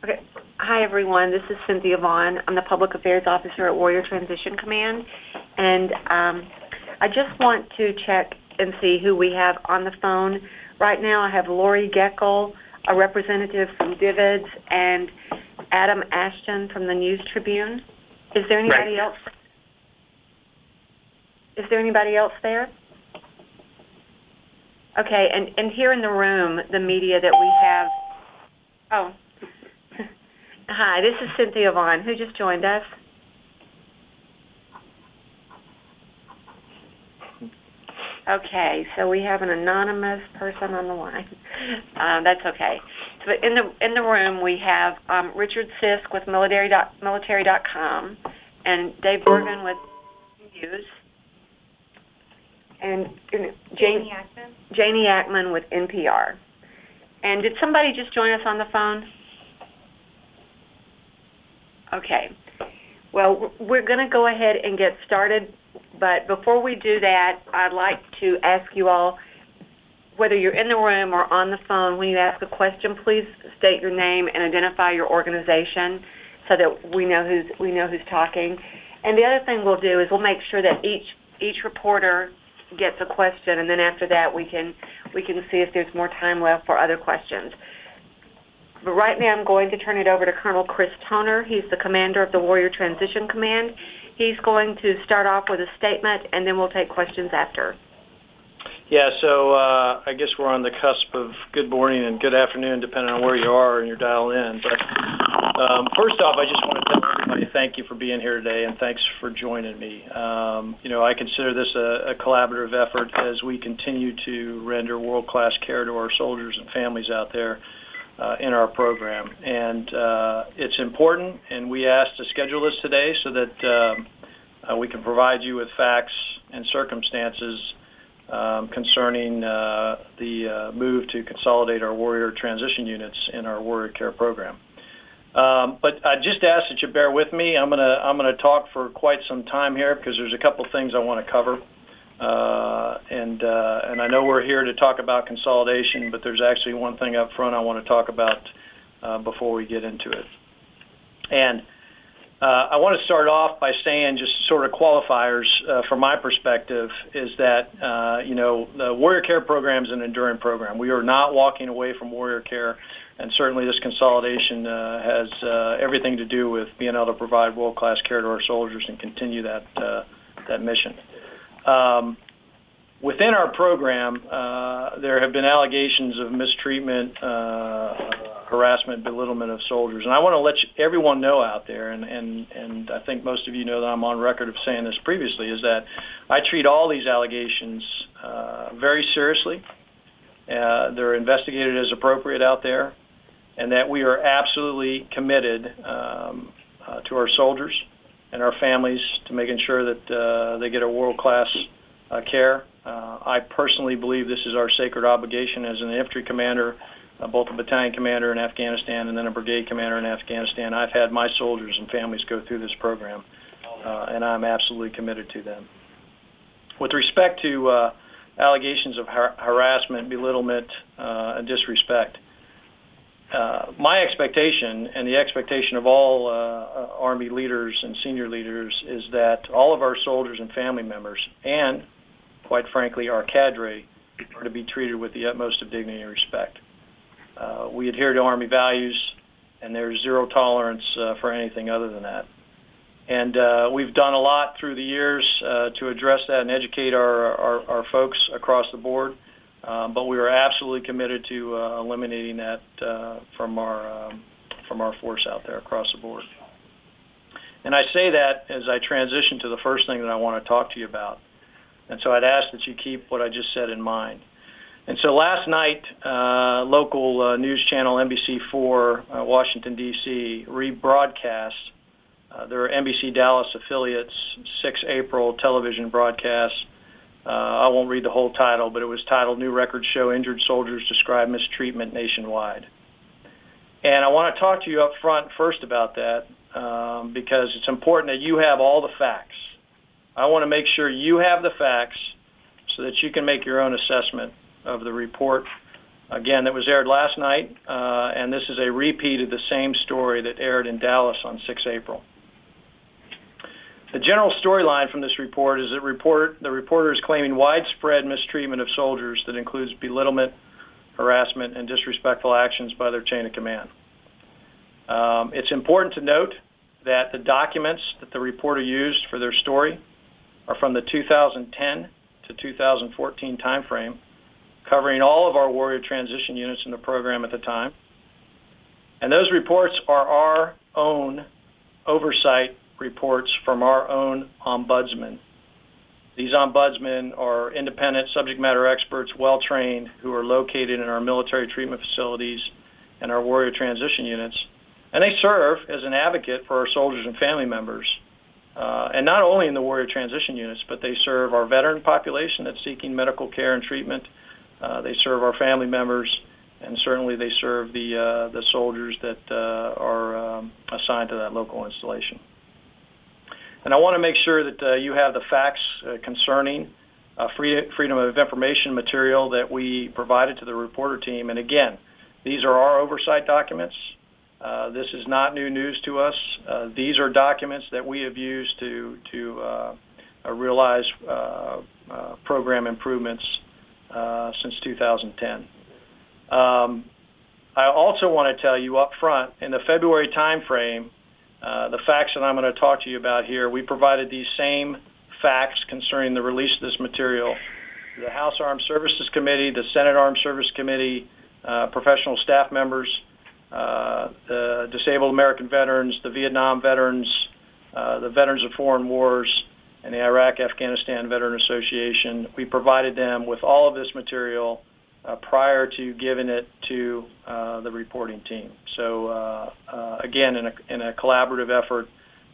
Okay. Hi, everyone. This is Cynthia Vaughn. I'm the Public Affairs Officer at Warrior Transition Command. And I just want to check and see who we have on the phone. Right now I have Lori Geckel, a representative from Divids, and Adam Ashton from the News Tribune. Is there anybody else? Is there anybody else there? Okay, and here in the room, the media that we have. Oh, hi, this is Cynthia Vaughn. Who just joined us? Okay, so we have an anonymous person on the line. That's okay. So in the room, we have Richard Sisk with military.com and Dave Bergen with News. And Janie Ackman with NPR. And did somebody just join us on the phone? Okay. Well, we're going to go ahead and get started. But before we do that, I'd like to ask you all, whether you're in the room or on the phone, when you ask a question, please state your name and identify your organization so that we know who's talking. And the other thing we'll do is we'll make sure that each reporter gets a question, and then after that we can see if there's more time left for other questions. But right now I'm going to turn it over to Colonel Chris Toner. He's the commander of the Warrior Transition Command. He's going to start off with a statement, and then we'll take questions after. Yeah, so I guess we're on the cusp of good morning and good afternoon, depending on where you are and you're dialing in. But first off, I just want to tell everybody thank you for being here today, and thanks for joining me. I consider this a collaborative effort as we continue to render world-class care to our soldiers and families out there in our program. And it's important, and we asked to schedule this today so that we can provide you with facts and circumstances concerning the move to consolidate our Warrior Transition Units in our Warrior Care program. But I just ask that you bear with me. I'm gonna talk for quite some time here because there's a couple things I want to cover. And I know we're here to talk about consolidation, but there's actually one thing up front I want to talk about before we get into it. And I want to start off by saying just sort of qualifiers from my perspective is that, the Warrior Care program is an enduring program. We are not walking away from Warrior Care, and certainly this consolidation has everything to do with being able to provide world-class care to our soldiers and continue that mission. Within our program, there have been allegations of mistreatment, harassment, belittlement of soldiers. And I want to let everyone know out there, and I think most of you know that I'm on record of saying this previously, is that I treat all these allegations very seriously. They're investigated as appropriate out there, and that we are absolutely committed to our soldiers and our families to making sure that they get a world-class care. I personally believe this is our sacred obligation as an infantry commander, both a battalion commander in Afghanistan and then a brigade commander in Afghanistan. I've had my soldiers and families go through this program, and I'm absolutely committed to them. With respect to allegations of harassment, belittlement, and disrespect, my expectation and the expectation of all Army leaders and senior leaders is that all of our soldiers and family members, and quite frankly our cadre, are to be treated with the utmost of dignity and respect. We adhere to Army values, and there's zero tolerance for anything other than that. And we've done a lot through the years to address that and educate our folks across the board. But we are absolutely committed to eliminating that from our force out there across the board. And I say that as I transition to the first thing that I want to talk to you about. And so I'd ask that you keep what I just said in mind. And so last night, local news channel NBC4, Washington, D.C., rebroadcast their NBC Dallas affiliates 6 April television broadcast. I won't read the whole title, but it was titled "New Records Show Injured Soldiers Describe Mistreatment Nationwide." And I want to talk to you up front first about that because it's important that you have all the facts. I want to make sure you have the facts so that you can make your own assessment of the report again, that was aired last night, and this is a repeat of the same story that aired in Dallas on 6 April. The general storyline from this report is that the reporter is claiming widespread mistreatment of soldiers that includes belittlement, harassment, and disrespectful actions by their chain of command. It's important to note that the documents that the reporter used for their story are from the 2010 to 2014 timeframe, covering all of our warrior transition units in the program at the time. And those reports are our own oversight reports from our own ombudsman. These ombudsmen are independent subject matter experts, well-trained, who are located in our military treatment facilities and our warrior transition units. And they serve as an advocate for our soldiers and family members. And not only in the warrior transition units, but they serve our veteran population that's seeking medical care and treatment. They serve our family members, and certainly they serve the soldiers that are assigned to that local installation. And I want to make sure that you have the facts concerning freedom of information material that we provided to the reporter team. And again, these are our oversight documents. This is not new news to us. These are documents that we have used to realize program improvements since 2010. I also want to tell you up front, in the February timeframe, the facts that I'm going to talk to you about here, we provided these same facts concerning the release of this material to the House Armed Services Committee, the Senate Armed Services Committee, professional staff members, the disabled American veterans, the Vietnam veterans, the Veterans of Foreign Wars, and the Iraq-Afghanistan Veteran Association. We provided them with all of this material prior to giving it to the reporting team. So again, in a collaborative effort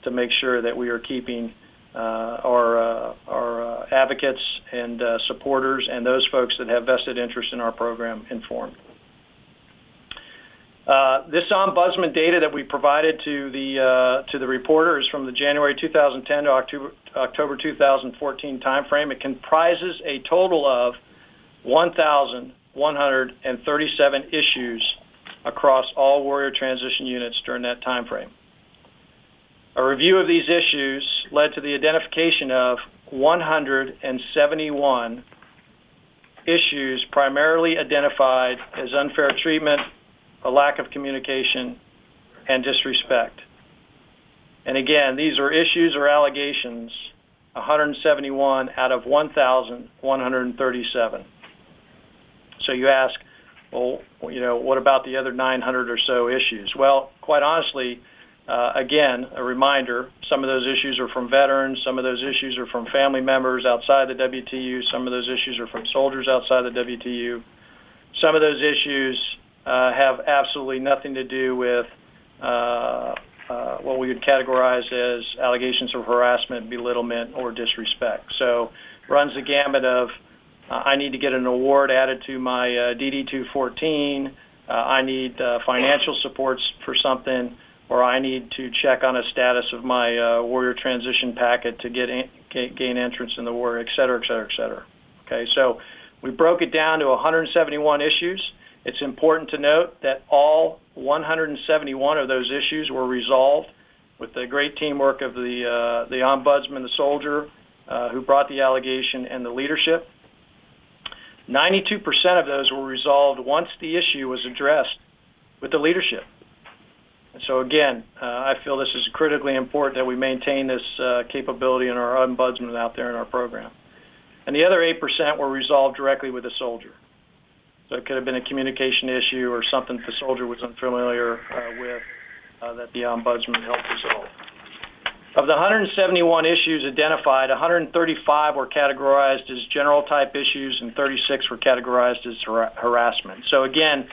to make sure that we are keeping our advocates and supporters and those folks that have vested interest in our program informed. This ombudsman data that we provided to the reporter is from the January 2010 to October 2014 timeframe. It comprises a total of 1,137 issues across all warrior transition units during that timeframe. A review of these issues led to the identification of 171 issues primarily identified as unfair treatment, a lack of communication, and disrespect. And again, these are issues or allegations, 171 out of 1,137. So you ask, well, what about the other 900 or so issues? Well, quite honestly, again, a reminder, some of those issues are from veterans, some of those issues are from family members outside the WTU, some of those issues are from soldiers outside the WTU. Some of those issues have absolutely nothing to do with what we would categorize as allegations of harassment, belittlement, or disrespect. So runs the gamut of I need to get an award added to my DD-214, I need financial supports for something, or I need to check on a status of my warrior transition packet to gain entrance in the war, et cetera, et cetera, et cetera. Okay, so we broke it down to 171 issues. It's important to note that all 171 of those issues were resolved with the great teamwork of the ombudsman, the soldier who brought the allegation, and the leadership. 92% of those were resolved once the issue was addressed with the leadership. And so again, I feel this is critically important that we maintain this capability in our ombudsman out there in our program. And the other 8% were resolved directly with the soldier. So it could have been a communication issue or something the soldier was unfamiliar with that the ombudsman helped resolve. Of the 171 issues identified, 135 were categorized as general type issues and 36 were categorized as harassment. So again,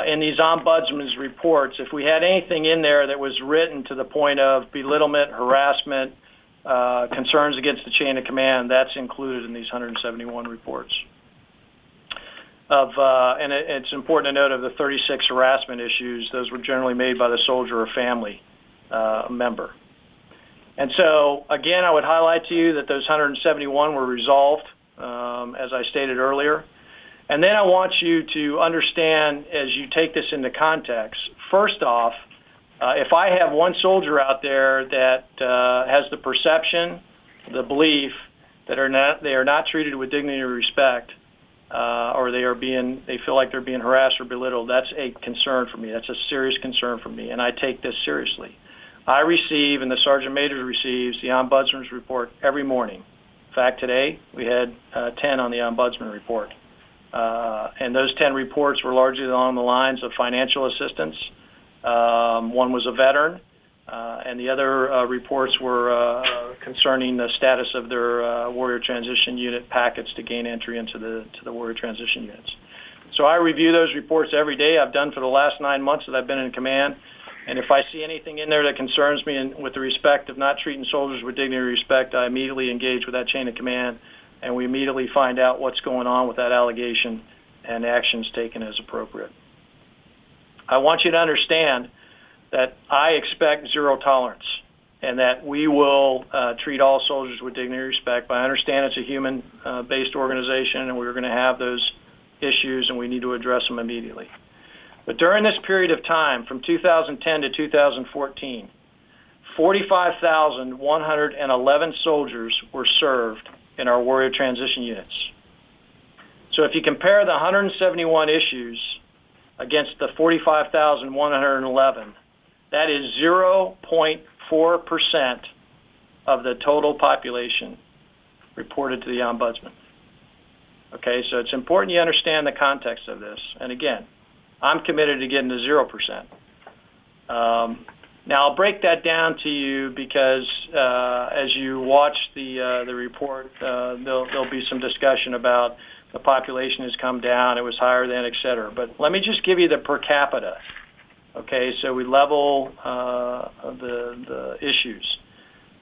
in these ombudsman's reports, if we had anything in there that was written to the point of belittlement, harassment, concerns against the chain of command, that's included in these 171 reports. And it's important to note of the 36 harassment issues, those were generally made by the soldier or family member. And so, again, I would highlight to you that those 171 were resolved, as I stated earlier. And then I want you to understand, as you take this into context, first off, if I have one soldier out there that has the perception, the belief that they are not treated with dignity or respect, or they feel like they're being harassed or belittled, that's a concern for me. That's a serious concern for me, and I take this seriously. I receive, and the Sergeant Major receives, the Ombudsman's report every morning. In fact, today we had 10 on the Ombudsman report. And those 10 reports were largely along the lines of financial assistance. One was a veteran, and the other reports were concerning the status of their Warrior Transition Unit packets to gain entry into the Warrior Transition Units. So I review those reports every day. I've done for the last 9 months that I've been in command. And if I see anything in there that concerns me with the respect of not treating soldiers with dignity and respect, I immediately engage with that chain of command, and we immediately find out what's going on with that allegation and actions taken as appropriate. I want you to understand that I expect zero tolerance and that we will treat all soldiers with dignity and respect. But I understand it's a human-based organization, and we're going to have those issues, and we need to address them immediately. But during this period of time, from 2010 to 2014, 45,111 soldiers were served in our Warrior Transition Units. So if you compare the 171 issues against the 45,111, that is 0.4% of the total population reported to the Ombudsman. Okay, so it's important you understand the context of this. And again, I'm committed to getting to 0%. Now, I'll break that down to you because as you watch the report, there'll be some discussion about the population has come down, it was higher than, et cetera. But let me just give you the per capita, okay, so we level the issues.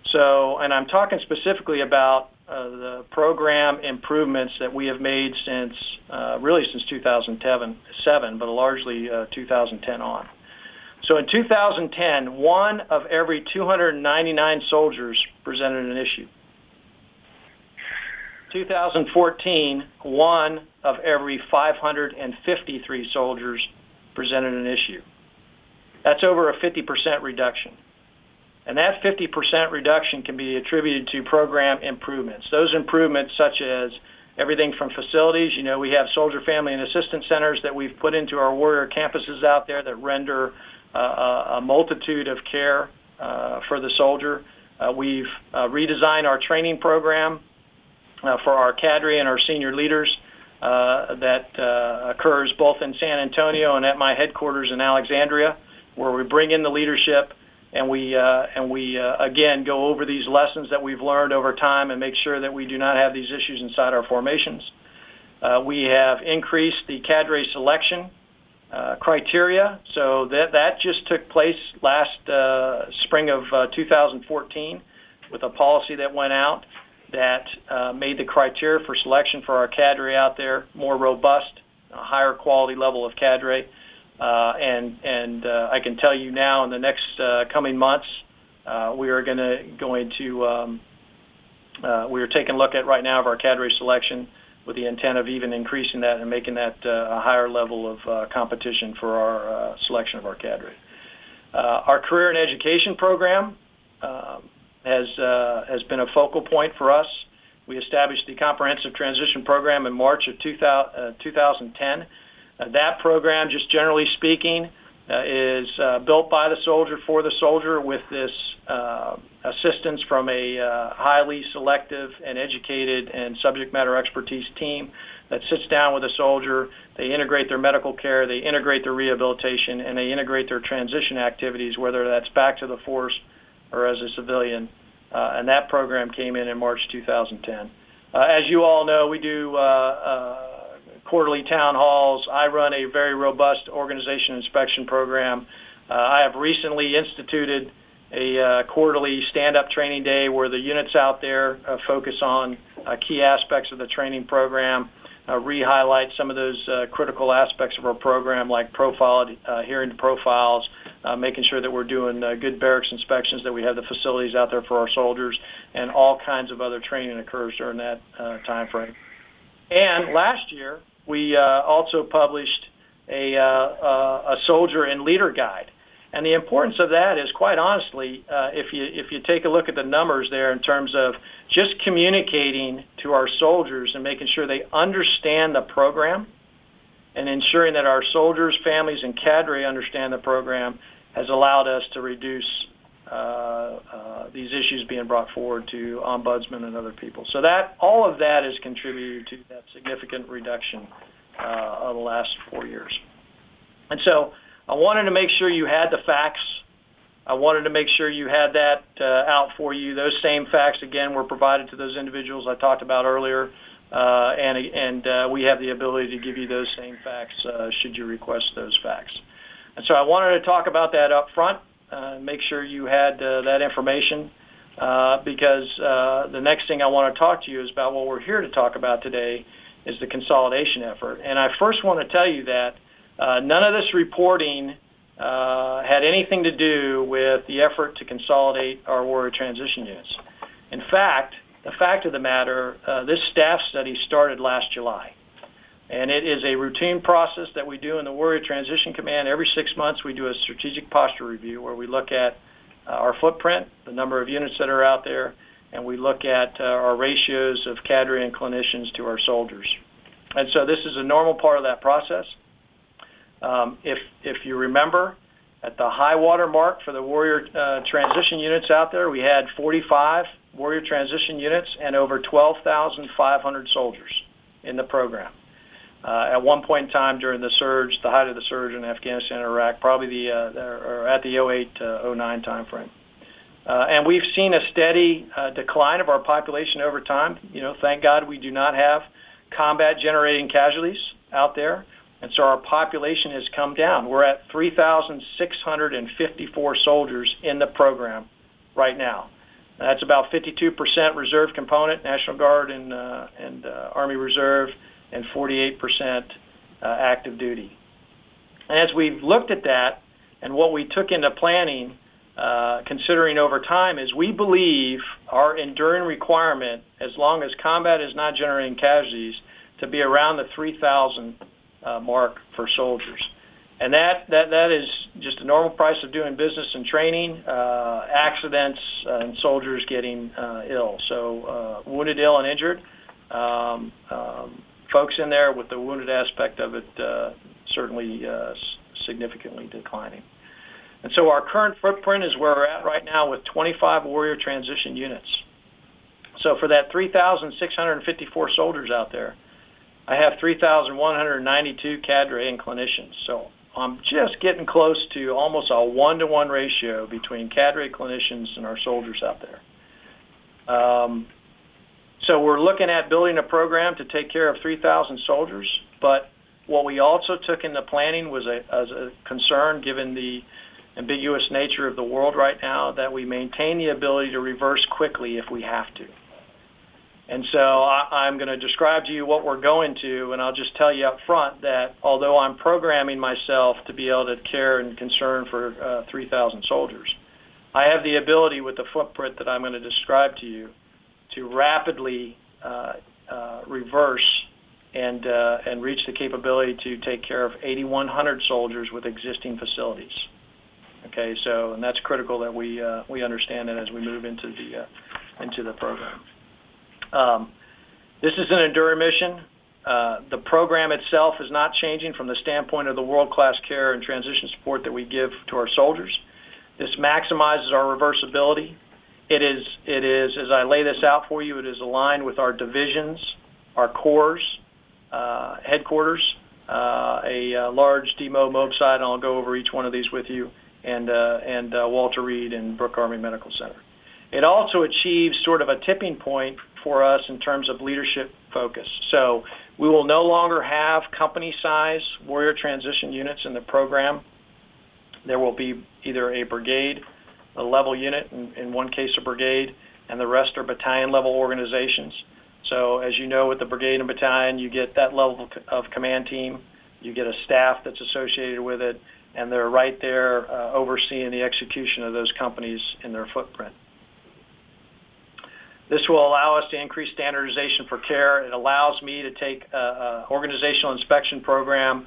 So, and I'm talking specifically about the program improvements that we have made since 2007, but largely 2010 on. So in 2010, 1 of every 299 soldiers presented an issue. 2014, 1 of every 553 soldiers presented an issue. That's over a 50% reduction. And that 50% reduction can be attributed to program improvements. Those improvements such as everything from facilities. You know, we have soldier family and assistance centers that we've put into our warrior campuses out there that render a multitude of care for the soldier. We've redesigned our training program for our cadre and our senior leaders that occurs both in San Antonio and at my headquarters in Alexandria, where we bring in the leadership and we again go over these lessons that we've learned over time and make sure that we do not have these issues inside our formations. We have increased the cadre selection criteria, so that just took place last spring of 2014 with a policy that went out that made the criteria for selection for our cadre out there more robust, a higher quality level of cadre. And I can tell you now in the next coming months, we are we are taking a look at right now of our cadre selection with the intent of even increasing that and making that a higher level of competition for our selection of our cadre. Our career and education program has been a focal point for us. We established the Comprehensive Transition Program in March of 2010. That program, just generally speaking, is built by the soldier for the soldier with this assistance from a highly selective and educated and subject matter expertise team that sits down with a soldier. They integrate their medical care, they integrate their rehabilitation, and they integrate their transition activities, whether that's back to the force or as a civilian. And that program came in March 2010. As you all know, we do quarterly town halls. I run a very robust organization inspection program. I have recently instituted a quarterly stand-up training day where the units out there focus on key aspects of the training program, re-highlight some of those critical aspects of our program like adhering to profiles, making sure that we're doing good barracks inspections, that we have the facilities out there for our soldiers, and all kinds of other training occurs during that time frame. And last year, we also published a soldier and leader guide. And the importance of that is, quite honestly, if you take a look at the numbers there in terms of just communicating to our soldiers and making sure they understand the program and ensuring that our soldiers, families, and cadre understand the program has allowed us to reduce these issues being brought forward to ombudsmen and other people. So that all of that has contributed to that significant reduction of the last 4 years. And so I wanted to make sure you had the facts. I wanted to make sure you had that out for you. Those same facts, again, were provided to those individuals I talked about earlier, and we have the ability to give you those same facts should you request those facts. And so I wanted to talk about that up front, make sure you had that information, because the next thing I want to talk to you is about what we're here to talk about today is the consolidation effort. And I first want to tell you that none of this reporting had anything to do with the effort to consolidate our warrior transition units. In fact, the fact of the matter, this staff study started last July. And it is a routine process that we do in the Warrior Transition Command. Every 6 months we do a strategic posture review where we look at our footprint, the number of units that are out there, and we look at our ratios of cadre and clinicians to our soldiers. And so this is a normal part of that process. If you remember, at the high water mark for the Warrior Transition units out there, we had 45 Warrior Transition units and over 12,500 soldiers in the program. At one point in time during the surge, the height of the surge in Afghanistan and Iraq, probably at the 08-09 time frame. And we've seen a steady decline of our population over time. You know, thank God we do not have combat-generating casualties out there. And so our population has come down. We're at 3,654 soldiers in the program right now. That's about 52% reserve component, National Guard and Army Reserve, and 48% active duty. And as we've looked at that and what we took into planning, considering over time, is we believe our enduring requirement, as long as combat is not generating casualties, to be around the 3,000 mark for soldiers. And that is just a normal price of doing business and training, accidents, and soldiers getting ill. So wounded, ill, and injured. Folks in there with the wounded aspect of it certainly significantly declining. And so our current footprint is where we're at right now with 25 Warrior Transition units. So for that 3,654 soldiers out there, I have 3,192 cadre and clinicians. So I'm just getting close to almost a 1-to-1 ratio between cadre clinicians and our soldiers out there. So we're looking at building a program to take care of 3,000 soldiers, but what we also took into planning was as a concern, given the ambiguous nature of the world right now, that we maintain the ability to reverse quickly if we have to. And so I'm going to describe to you what we're going to, and I'll just tell you up front that although I'm programming myself to be able to care and concern for 3,000 soldiers, I have the ability with the footprint that I'm going to describe to you to rapidly reverse and reach the capability to take care of 8,100 soldiers with existing facilities. Okay, so and that's critical that we understand that as we move into the program. This is an Endur mission. The program itself is not changing from the standpoint of the world-class care and transition support that we give to our soldiers. This maximizes our reversibility. It is, as I lay this out for you, it is aligned with our divisions, our corps, headquarters, a large DMO MOB site, and I'll go over each one of these with you, and Walter Reed and Brooke Army Medical Center. It also achieves sort of a tipping point for us in terms of leadership focus. So we will no longer have company-size warrior transition units in the program. There will be either a brigade, a level unit, in one case a brigade, and the rest are battalion-level organizations. So as you know, with the brigade and battalion, you get that level of command team, you get a staff that's associated with it, and they're right there overseeing the execution of those companies in their footprint. This will allow us to increase standardization for care. It allows me to take an organizational inspection program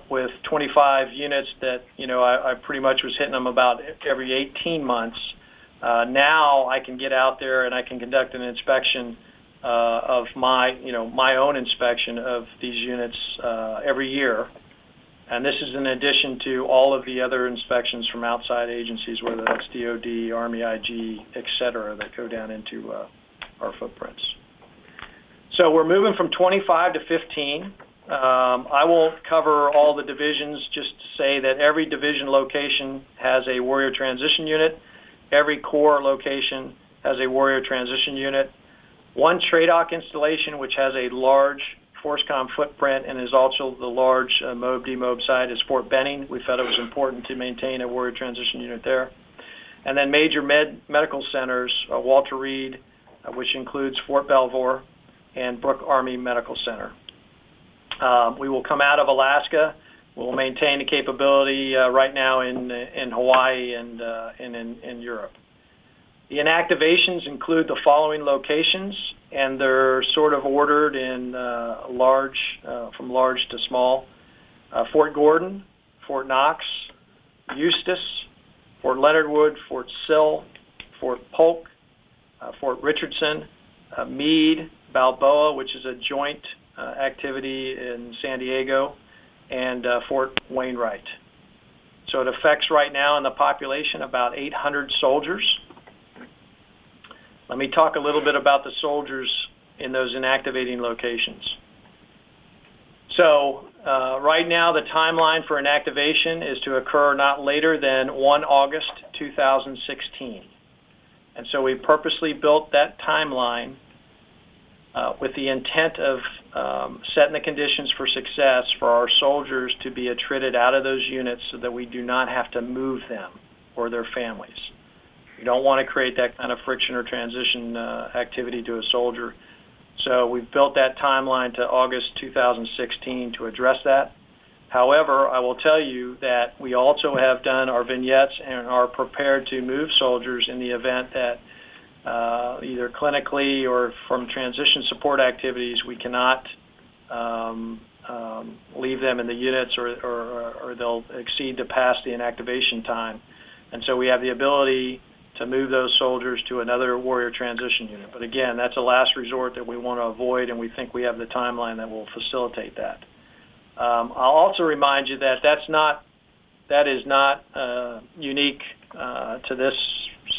with 25 units that, I pretty much was hitting them about every 18 months. Now I can get out there and I can conduct an inspection of my own inspection of these units every year. And this is in addition to all of the other inspections from outside agencies, whether that's DOD, Army IG, et cetera, that go down into our footprints. So we're moving from 25 to 15. I won't cover all the divisions, just to say that every division location has a Warrior Transition Unit. Every Corps location has a Warrior Transition Unit. One TRADOC installation, which has a large FORSCOM footprint and is also the large MOB demob site, is Fort Benning. We felt it was important to maintain a Warrior Transition Unit there. And then major medical centers, Walter Reed, which includes Fort Belvoir, and Brooke Army Medical Center. We will come out of Alaska. We'll maintain the capability right now in Hawaii and in Europe. The inactivations include the following locations, and they're sort of ordered in from large to small. Fort Gordon, Fort Knox, Eustis, Fort Leonard Wood, Fort Sill, Fort Polk, Fort Richardson, Meade, Balboa, which is a joint activity in San Diego, and Fort Wainwright. So it affects right now in the population about 800 soldiers. Let me talk a little bit about the soldiers in those inactivating locations. So right now the timeline for inactivation is to occur not later than 1 August 2016. And so we purposely built that timeline with the intent of setting the conditions for success for our soldiers to be attrited out of those units so that we do not have to move them or their families. We don't want to create that kind of friction or transition activity to a soldier. So we've built that timeline to August 2016 to address that. However, I will tell you that we also have done our vignettes and are prepared to move soldiers in the event that either clinically or from transition support activities, we cannot leave them in the units or they'll exceed the past the inactivation time. And so we have the ability to move those soldiers to another Warrior Transition Unit. But again, that's a last resort that we want to avoid, and we think we have the timeline that will facilitate that. I'll also remind you that that is not unique to this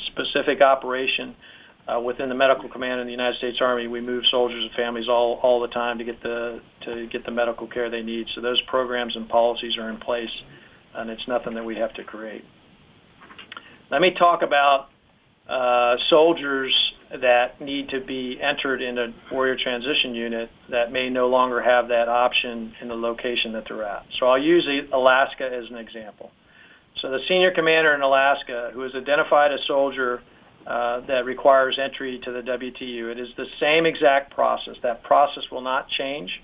specific operation. Within the Medical Command in the United States Army, we move soldiers and families all the time to get the medical care they need. So those programs and policies are in place, and it's nothing that we have to create. Let me talk about soldiers that need to be entered in a Warrior Transition Unit that may no longer have that option in the location that they're at. So I'll use Alaska as an example. So the senior commander in Alaska who has identified a soldier that requires entry to the WTU, it is the same exact process. That process will not change.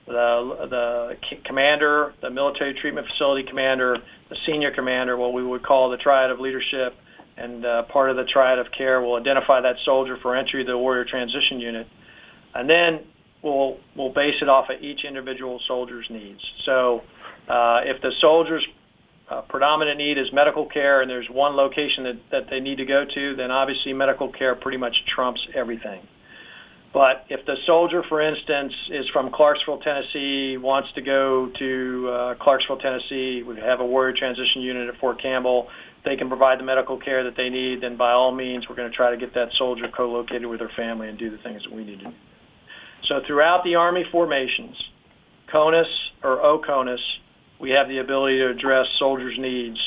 The commander, the military treatment facility commander, the senior commander, what we would call the triad of leadership, and part of the triad of care will identify that soldier for entry to the Warrior Transition Unit. And then we'll base it off of each individual soldier's needs. So if the soldier's predominant need is medical care and there's one location that they need to go to, then obviously medical care pretty much trumps everything. But if the soldier, for instance, is from Clarksville, Tennessee, wants to go to Clarksville, Tennessee, we have a Warrior Transition Unit at Fort Campbell, they can provide the medical care that they need, then by all means we're going to try to get that soldier co-located with their family and do the things that we need to do. So throughout the Army formations, CONUS or OCONUS, we have the ability to address soldiers' needs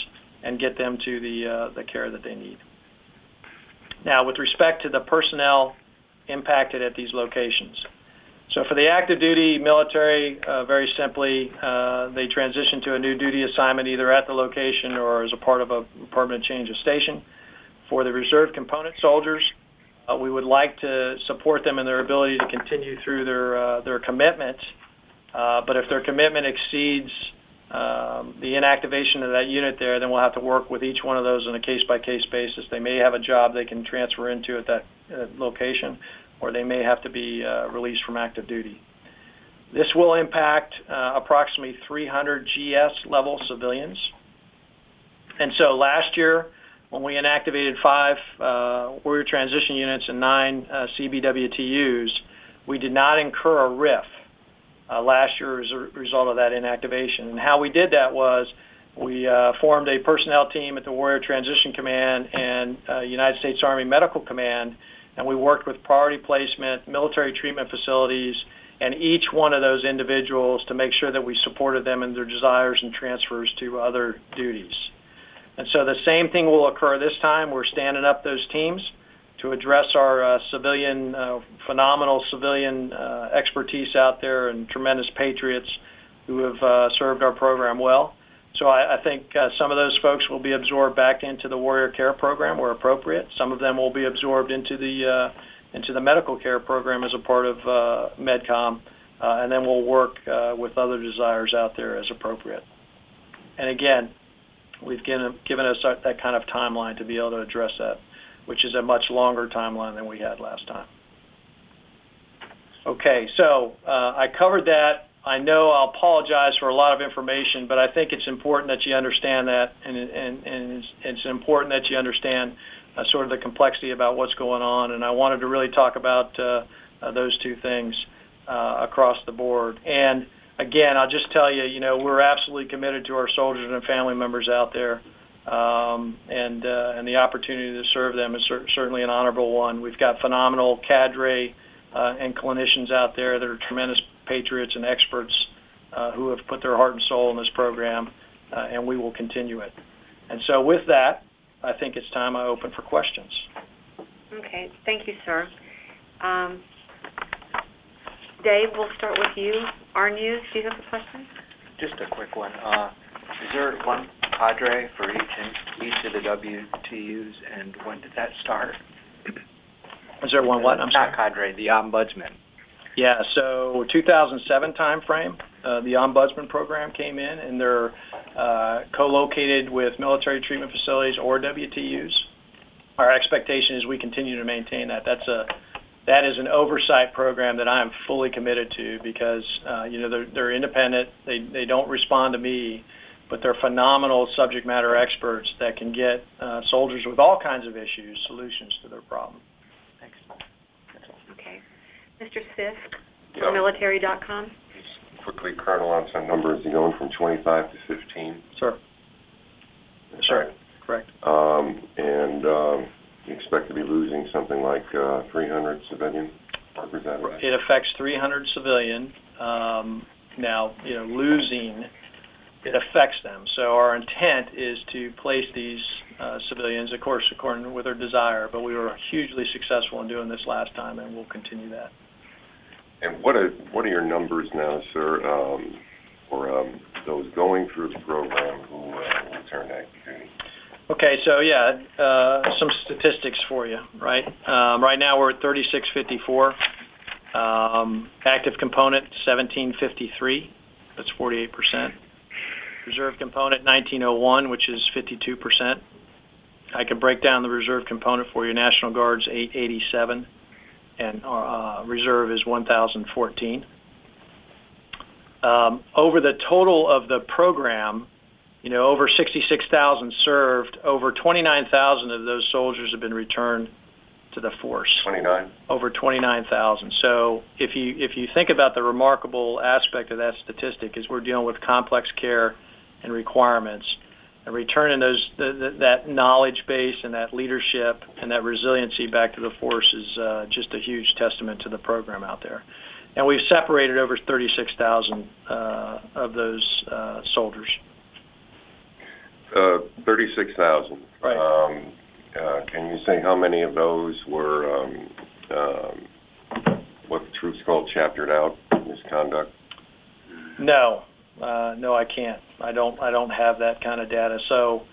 and get them to the care that they need. Now, with respect to the personnel impacted at these locations. So for the active duty military, very simply, they transition to a new duty assignment either at the location or as a part of a permanent change of station. For the reserve component soldiers, we would like to support them in their ability to continue through their commitment. But if their commitment exceeds the inactivation of that unit there, then we'll have to work with each one of those on a case-by-case basis. They may have a job they can transfer into at that location, or they may have to be released from active duty. This will impact approximately 300 GS-level civilians. And so last year, when we inactivated 5 warrior transition units and 9 CBWTUs, we did not incur a RIF last year as a result of that inactivation. And how we did that was we formed a personnel team at the Warrior Transition Command and United States Army Medical Command, and we worked with priority placement, military treatment facilities, and each one of those individuals to make sure that we supported them in their desires and transfers to other duties. And so the same thing will occur this time. We're standing up those teams to address our phenomenal civilian expertise out there and tremendous patriots who have served our program well. So I think some of those folks will be absorbed back into the Warrior Care Program where appropriate. Some of them will be absorbed into the medical care program as a part of MedCom, and then we'll work with other desires out there as appropriate. And again, we've given us that kind of timeline to be able to address that, which is a much longer timeline than we had last time. Okay, so I covered that. I know I'll apologize for a lot of information, but I think it's important that you understand that, and it's important that you understand sort of the complexity about what's going on, and I wanted to really talk about those two things across the board. And again, I'll just tell you, we're absolutely committed to our soldiers and family members out there, and the opportunity to serve them is certainly an honorable one. We've got phenomenal cadre and clinicians out there that are tremendous patriots and experts who have put their heart and soul in this program, and we will continue it. And so with that, I think it's time I open for questions. Okay, thank you, sir. Dave, we'll start with you. Our News, do you have a question? Just a quick one. Is there one cadre for each of the WTUs, and when did that start? Is there one what? I'm sorry. Not cadre, the ombudsman. Yeah, so 2007 timeframe, the ombudsman program came in, and they're co-located with military treatment facilities or WTUs. Our expectation is we continue to maintain that. That is an oversight program that I am fully committed to because they're independent. They don't respond to me, but they're phenomenal subject matter experts that can get soldiers with all kinds of issues solutions to their problem. Thanks. Okay. Mr. Fisk from military.com. Just quickly, Colonel, on some numbers, you're going from 25 to 15. Sure. Sure. Correct. And you expect to be losing something like 300 civilian workers out of that? It affects 300 civilian. Now, losing, it affects them. So our intent is to place these civilians, of course, according with their desire, but we were hugely successful in doing this last time, and we'll continue that. And what are your numbers now, sir, for those going through the program who return to active duty? Okay, so some statistics for you, right? Right now we're at 3654. Active component 1753. That's 48%. Reserve component 1901, which is 52%. I can break down the reserve component for you. National Guard's 887, and reserve is 1014. Over the total of the program, over 66,000 served. Over 29,000 of those soldiers have been returned to the force. 29? Over 29,000. So if you think about the remarkable aspect of that statistic is we're dealing with complex care and requirements, and returning that knowledge base and that leadership and that resiliency back to the force is just a huge testament to the program out there. And we've separated over 36,000 of those soldiers. 36,000. Right. Can you say how many of those were what the troops call chaptered out misconduct? No, I can't. I don't have that kind of data. So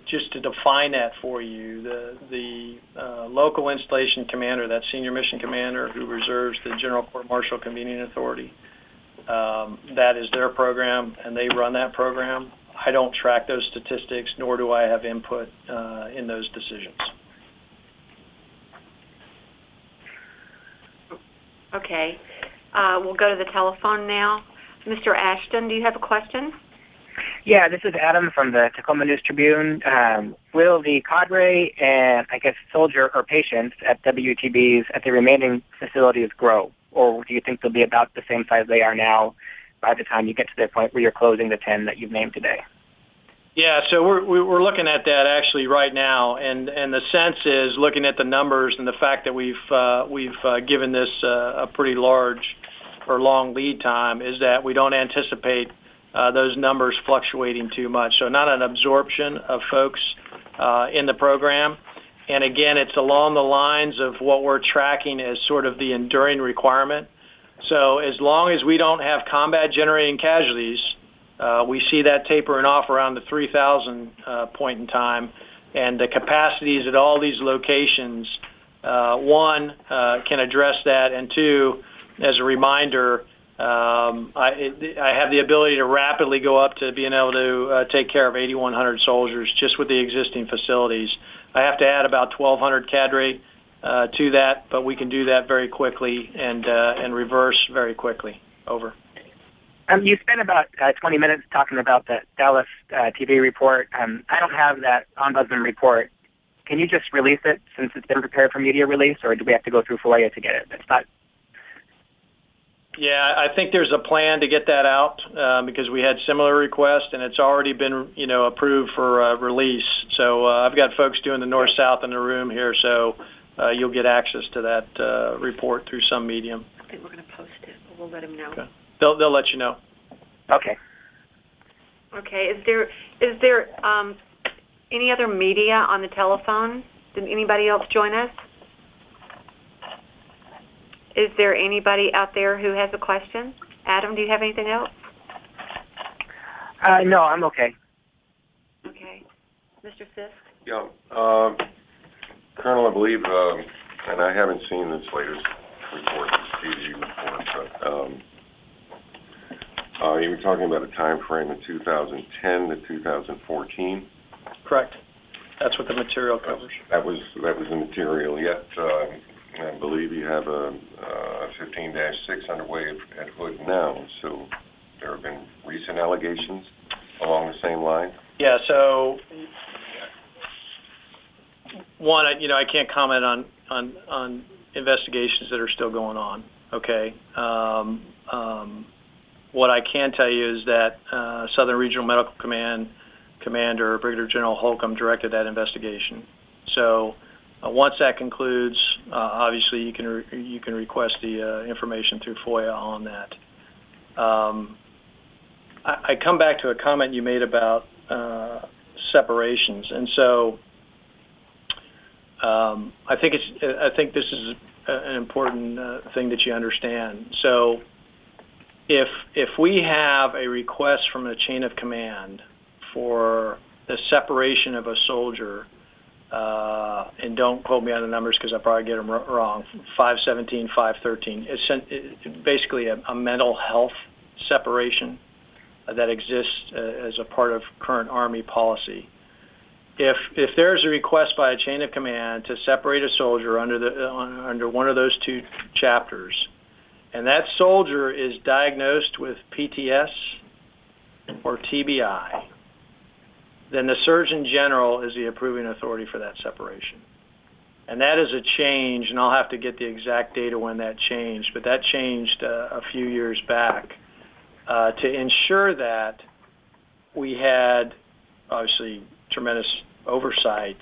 just to define that for you, the local installation commander, that senior mission commander who reserves the General Court Martial Convening Authority, That is their program, and they run that program. I don't track those statistics, nor do I have input in those decisions. Okay. We'll go to the telephone now. Mr. Ashton, do you have a question? Yeah, this is Adam from the Tacoma News Tribune. Will the cadre and, I guess, soldier or patients at WTBs at the remaining facilities grow? Or do you think they'll be about the same size they are now by the time you get to the point where you're closing the 10 that you've named today? Yeah, so we're looking at that actually right now, and the sense is, looking at the numbers and the fact that we've given this a pretty large or long lead time, is that we don't anticipate those numbers fluctuating too much. So not an absorption of folks in the program. And again, it's along the lines of what we're tracking as sort of the enduring requirement. So as long as we don't have combat generating casualties, we see that tapering off around the 3,000 point in time. And the capacities at all these locations, one, can address that, and two, as a reminder, I have the ability to rapidly go up to being able to take care of 8,100 soldiers just with the existing facilities. I have to add about 1,200 cadre to that, but we can do that very quickly and reverse very quickly. Over. You spent about 20 minutes talking about the Dallas TV report. I don't have that ombudsman report. Can you just release it since it's been prepared for media release, or do we have to go through FOIA to get it? It's not. Yeah, I think there's a plan to get that out because we had similar requests, and it's already been, approved for release. So I've got folks doing the north-south in the room here, so you'll get access to that report through some medium. I think we're going to post it, but we'll let them know. Okay. They'll let you know. Okay. Okay. Is there any other media on the telephone? Did anybody else join us? Is there anybody out there who has a question? Adam, do you have anything else? No, I'm okay. Okay. Mr. Fisk? Yeah. Colonel, I believe, and I haven't seen this latest report, this TV report, but you were talking about a time frame of 2010 to 2014. Correct. That's what the material covers. That was the material. Yet, I believe you have a 15-6 underway at Hood now. So there have been recent allegations along the same line. Yeah. So one, I can't comment on investigations that are still going on. Okay. What I can tell you is that Southern Regional Medical Command Commander Brigadier General Holcomb directed that investigation. So once that concludes, obviously you can request the information through FOIA on that. I come back to a comment you made about separations, and so I think this is an important thing that you understand. So if we have a request from the chain of command for the separation of a soldier, and don't quote me on the numbers because I probably get them wrong, 517, 513, it's basically a mental health separation that exists as a part of current Army policy. If there's a request by a chain of command to separate a soldier under one of those two chapters, and that soldier is diagnosed with PTS or TBI, then the Surgeon General is the approving authority for that separation. And that is a change, and I'll have to get the exact data when that changed, but that changed a few years back to ensure that we had, obviously, tremendous oversight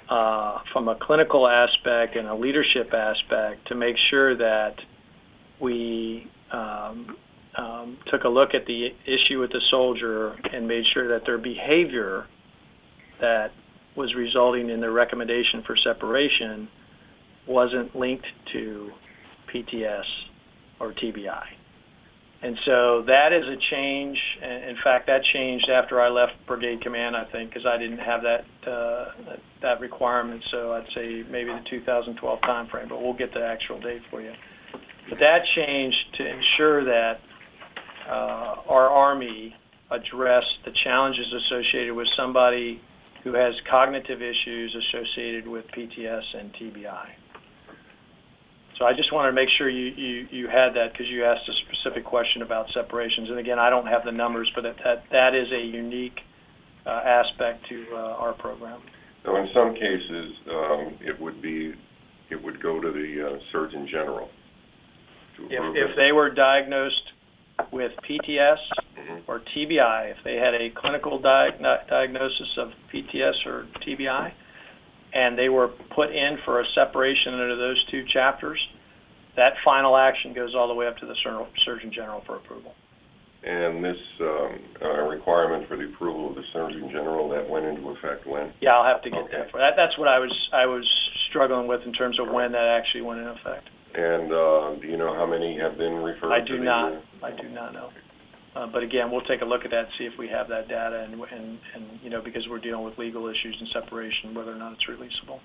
from a clinical aspect and a leadership aspect to make sure that we took a look at the issue with the soldier and made sure that their behavior that was resulting in the recommendation for separation wasn't linked to PTS or TBI. And so that is a change. In fact, that changed after I left Brigade Command, I think, because I didn't have that requirement. So I'd say maybe the 2012 timeframe, but we'll get the actual date for you. But that changed to ensure that our Army address the challenges associated with somebody who has cognitive issues associated with PTS and TBI. So I just wanted to make sure you had that because you asked a specific question about separations. And again, I don't have the numbers, but that is a unique aspect to our program. So in some cases, it would go to the Surgeon General. If they were diagnosed with PTS or TBI, if they had a clinical diagnosis of PTS or TBI, and they were put in for a separation under those two chapters, that final action goes all the way up to the Surgeon General for approval. And this requirement for the approval of the Surgeon General, that went into effect when? Yeah, I'll have to get that for that. That's what I was struggling with in terms of when that actually went into effect. And do you know how many have been referred to? I do not know. But again, we'll take a look at that and see if we have that data, and because we're dealing with legal issues and separation, whether or not it's releasable.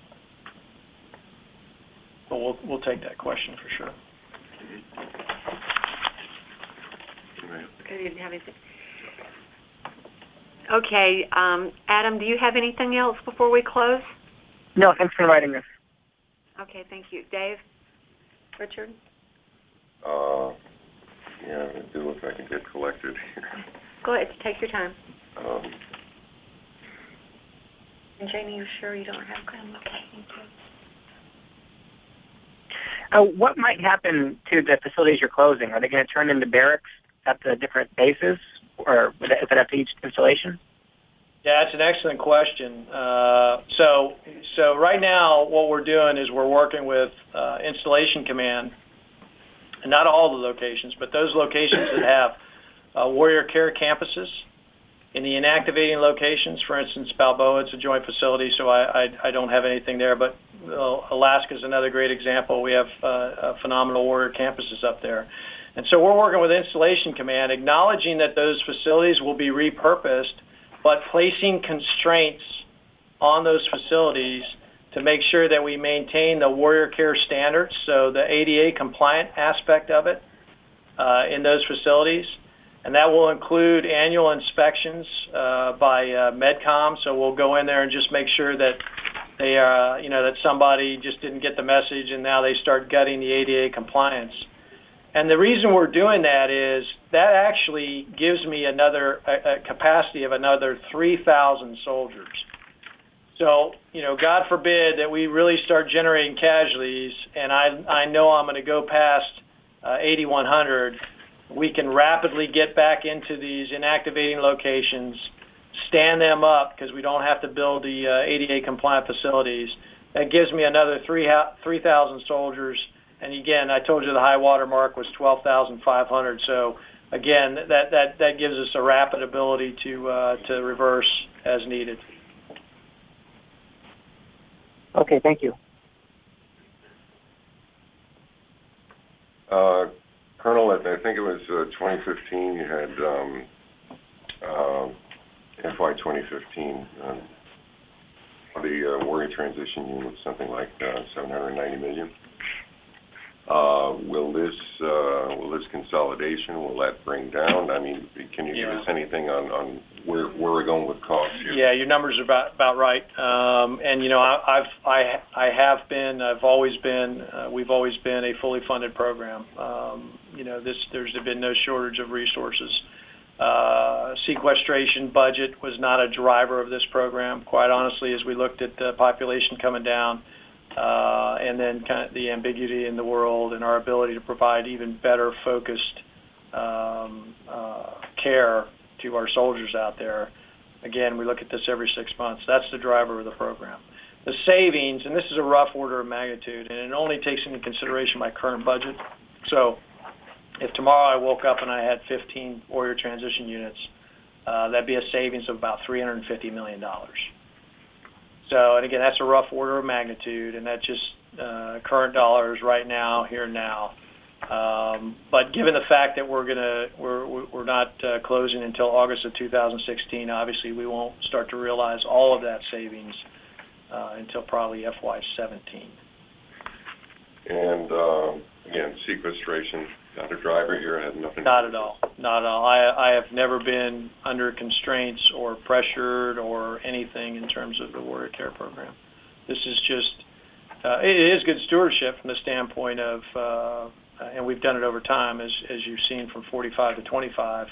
But we'll take that question for sure. Okay, you didn't have anything. Okay, Adam, do you have anything else before we close? No, thanks for inviting us. Okay, thank you. Dave? Richard? Yeah, I do if I can get collected here. Go ahead, take your time. And Janie, you sure you don't have them? Okay, thank you. What might happen to the facilities you're closing? Are they going to turn into barracks at the different bases, or is it after each installation? Yeah, that's an excellent question. So right now, what we're doing is we're working with Installation Command, and not all the locations, but those locations that have Warrior Care campuses. In the inactivating locations, for instance, Balboa, it's a joint facility, so I don't have anything there. But Alaska is another great example. We have phenomenal Warrior campuses up there. And so we're working with Installation Command, acknowledging that those facilities will be repurposed, but placing constraints on those facilities to make sure that we maintain the Warrior Care standards, so the ADA compliant aspect of it in those facilities. And that will include annual inspections by MedCom. So we'll go in there and just make sure that they are, that somebody just didn't get the message and now they start gutting the ADA compliance. And the reason we're doing that is that actually gives me a capacity of another 3,000 soldiers. So, God forbid that we really start generating casualties, and I know I'm going to go past 8,100. We can rapidly get back into these inactivating locations, stand them up because we don't have to build the ADA compliant facilities. That gives me another 3,000 soldiers. And again, I told you the high water mark was 12,500. So again, that gives us a rapid ability to reverse as needed. Okay, thank you. Colonel, I think it was 2015, you had FY 2015, the Warrior Transition Unit, something like $790 million. Will this consolidation, will that bring down? I mean, can you give us anything on where we're going with costs here? Yeah, your numbers are about right. And we've always been a fully funded program. There's been no shortage of resources. Sequestration budget was not a driver of this program, quite honestly, as we looked at the population coming down. And then kind of the ambiguity in the world and our ability to provide even better focused care to our soldiers out there. Again, we look at this every 6 months. That's the driver of the program. The savings, and this is a rough order of magnitude, and it only takes into consideration my current budget. So if tomorrow I woke up and I had 15 Warrior Transition units, that'd be a savings of about $350 million. So, and again, that's a rough order of magnitude, and that's just current dollars right now, here and now. But given the fact that we're not closing until August of 2016, obviously we won't start to realize all of that savings until probably FY17. And again, sequestration, not a driver here. I had nothing. Not at all. Not at all. I have never been under constraints or pressured or anything in terms of the Warrior Care program. This is just, it is good stewardship from the standpoint of, and we've done it over time, as you've seen from 45 to 25,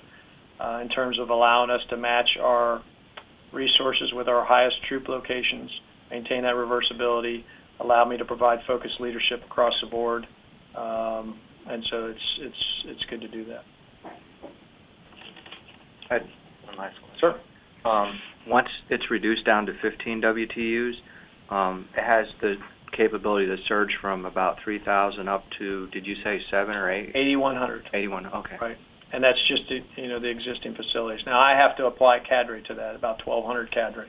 in terms of allowing us to match our resources with our highest troop locations, maintain that reversibility, allow me to provide focused leadership across the board, and so it's good to do that. I had one last question. Sure. Once it's reduced down to 15 WTUs, it has the capability to surge from about 3,000 up to, did you say 7 or 8? 8,100. 81. Okay. Right. And that's just the existing facilities. Now I have to apply cadre to that, about 1,200 cadre.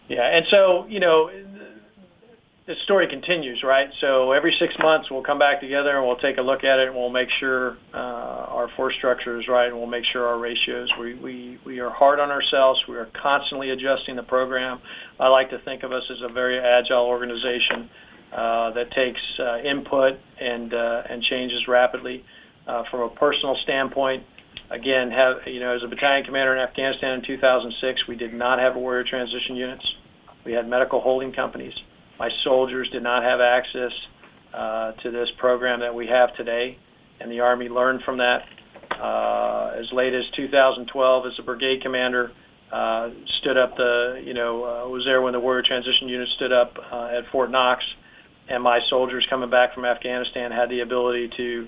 Yeah, and so the story continues, right? So every 6 months we'll come back together and we'll take a look at it and we'll make sure our force structure is right and we'll make sure our ratios. We are hard on ourselves. We are constantly adjusting the program. I like to think of us as a very agile organization that takes input and changes rapidly. From a personal standpoint, again, as a battalion commander in Afghanistan in 2006, we did not have warrior transition units. We had medical holding companies. My soldiers did not have access to this program that we have today, and the Army learned from that. As late as 2012, as a brigade commander, stood up was there when the warrior transition unit stood up at Fort Knox, and my soldiers coming back from Afghanistan had the ability to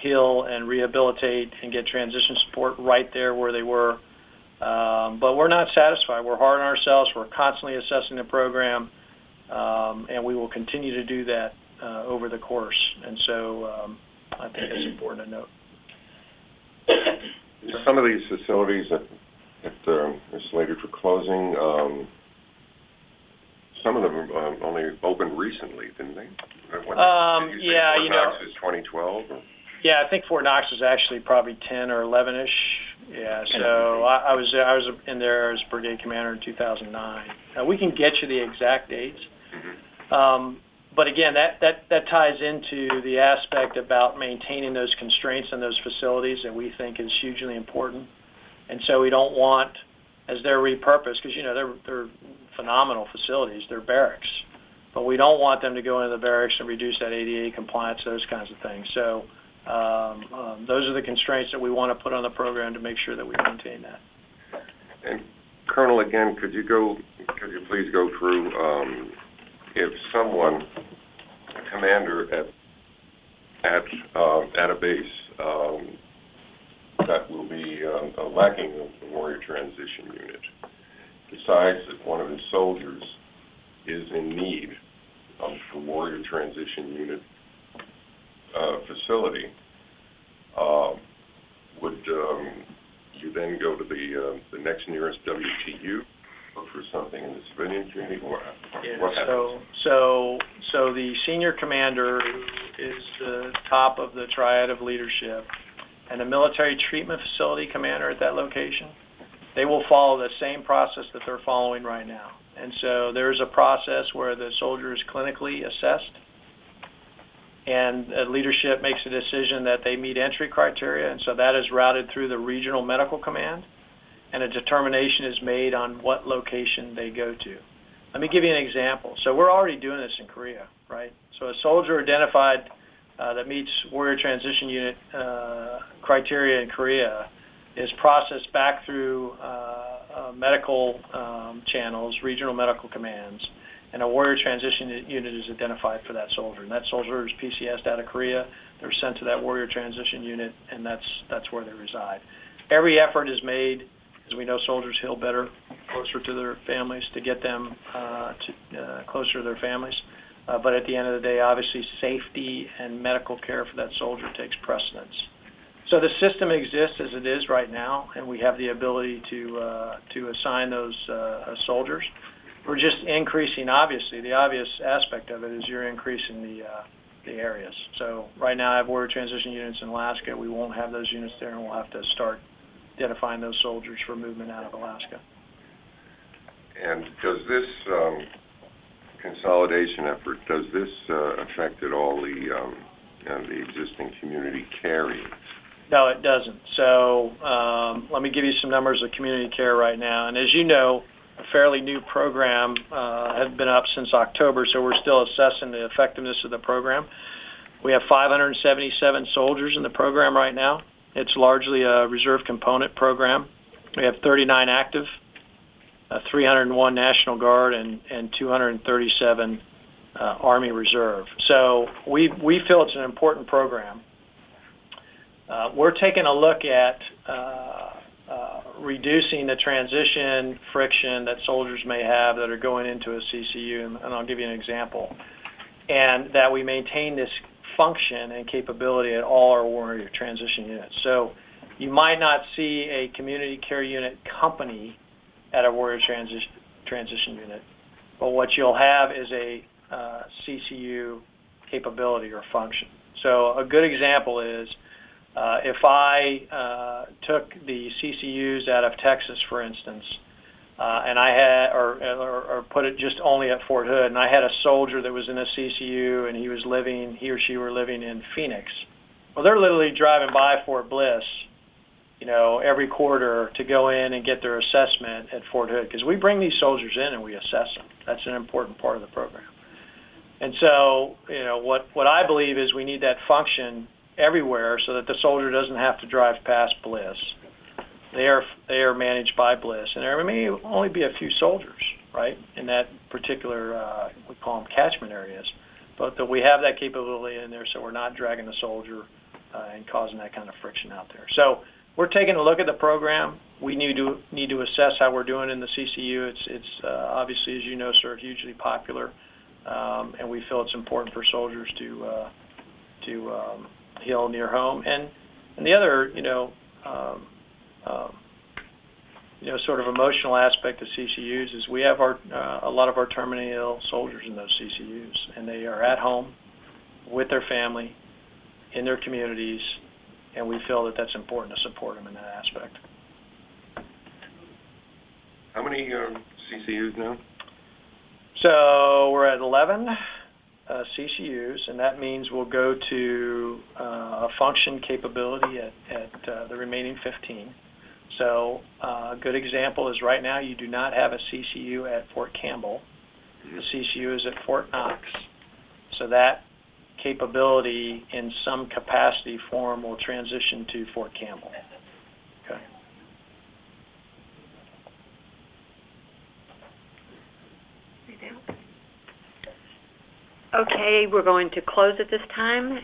heal and rehabilitate and get transition support right there where they were. But we're not satisfied. We're hard on ourselves. We're constantly assessing the program, and we will continue to do that over the course. And so I think it's important to note. Some of these facilities that are slated for closing, some of them only opened recently, didn't they? Fort Knox is 2012? Or? Yeah, I think Fort Knox was actually probably 10 or 11-ish. Yeah, so I was in there as brigade commander in 2009. We can get you the exact dates. Mm-hmm. But again, that ties into the aspect about maintaining those constraints in those facilities that we think is hugely important. And so we don't want, as they're repurposed, because they're phenomenal facilities, they're barracks, but we don't want them to go into the barracks and reduce that ADA compliance, those kinds of things. So those are the constraints that we want to put on the program to make sure that we maintain that. And Colonel, again, could you please go through if someone, a commander at a base that will be lacking a warrior transition unit, decides that one of his soldiers is in need of the warrior transition unit facility, would you then go to the next nearest WTU, look for something in the civilian community, or what happens? So the senior commander is the top of the triad of leadership, and the military treatment facility commander at that location, they will follow the same process that they're following right now. And so there's a process where the soldier is clinically assessed, and leadership makes a decision that they meet entry criteria, and so that is routed through the regional medical command, and a determination is made on what location they go to. Let me give you an example. So we're already doing this in Korea, right? So a soldier identified that meets warrior transition unit criteria in Korea is processed back through medical channels, regional medical commands, and a warrior transition unit is identified for that soldier. And that soldier is PCS'd out of Korea. They're sent to that warrior transition unit, and that's where they reside. Every effort is made, as we know soldiers heal better, closer to their families, to get them closer to their families. But at the end of the day, obviously, safety and medical care for that soldier takes precedence. So the system exists as it is right now, and we have the ability to assign those soldiers. We're just increasing, obviously, the obvious aspect of it is you're increasing the areas. So right now I have warrior transition units in Alaska. We won't have those units there, and we'll have to start identifying those soldiers for movement out of Alaska. And does this consolidation effort, does this affect at all the existing community care units? No, it doesn't. So let me give you some numbers of community care right now. And as you know, a fairly new program has been up since October, so we're still assessing the effectiveness of the program. We have 577 soldiers in the program right now. It's largely a reserve component program. We have 39 active, 301 National Guard, and 237 Army Reserve. So we feel it's an important program. We're taking a look at reducing the transition friction that soldiers may have that are going into a CCU, and I'll give you an example, and that we maintain this function and capability at all our warrior transition units. So you might not see a community care unit company at a warrior transition unit, but what you'll have is a CCU capability or function. So a good example is if I took the CCUs out of Texas, for instance, and I had, or put it just only at Fort Hood, and I had a soldier that was in a CCU, and he or she were living in Phoenix. Well, they're literally driving by Fort Bliss, every quarter to go in and get their assessment at Fort Hood, because we bring these soldiers in and we assess them. That's an important part of the program. And so, what I believe is we need that function everywhere so that the soldier doesn't have to drive past Bliss. They are managed by Bliss, and there may only be a few soldiers, right, in that particular, we call them catchment areas, but that we have that capability in there so we're not dragging the soldier and causing that kind of friction out there. So we're taking a look at the program. We need to assess how we're doing in the CCU. It's obviously, as you know, sir, hugely popular, and we feel it's important for soldiers to heal near home. And the other, sort of emotional aspect of CCUs is we have a lot of our terminally ill soldiers in those CCUs, and they are at home with their family, in their communities, and we feel that that's important to support them in that aspect. How many CCUs now? So we're at 11 CCUs, and that means we'll go to a function capability at the remaining 15. So a good example is right now you do not have a CCU at Fort Campbell. The CCU is at Fort Knox. So that capability in some capacity form will transition to Fort Campbell. Okay. Okay, we're going to close at this time.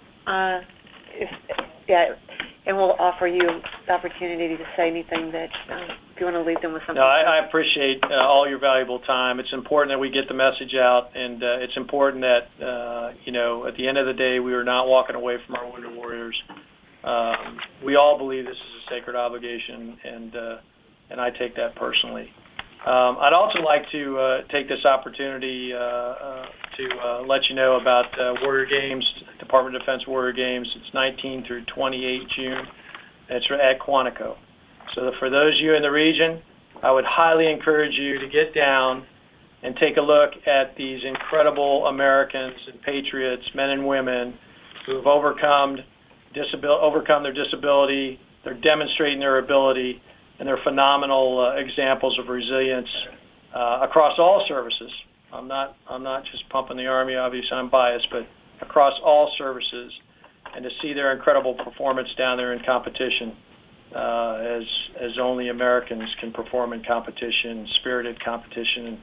And we'll offer you the opportunity to say anything that if you want to leave them with something. No, I appreciate all your valuable time. It's important that we get the message out, and it's important that, at the end of the day, we are not walking away from our wounded warriors. We all believe this is a sacred obligation, and I take that personally. I'd also like to take this opportunity to let you know about Warrior Games, Department of Defense Warrior Games. It's 19 through 28 June. It's at Quantico. So for those of you in the region, I would highly encourage you to get down and take a look at these incredible Americans and patriots, men and women, who have overcome their disability. They're demonstrating their ability, and they're phenomenal examples of resilience across all services. I'm not just pumping the Army, obviously I'm biased, but across all services, and to see their incredible performance down there in competition, as only Americans can perform in competition, spirited competition,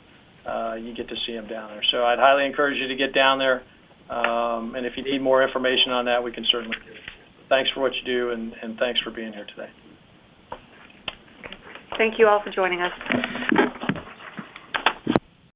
you get to see them down there. So I'd highly encourage you to get down there, and if you need more information on that, we can certainly do it. Thanks for what you do, and thanks for being here today. Thank you all for joining us.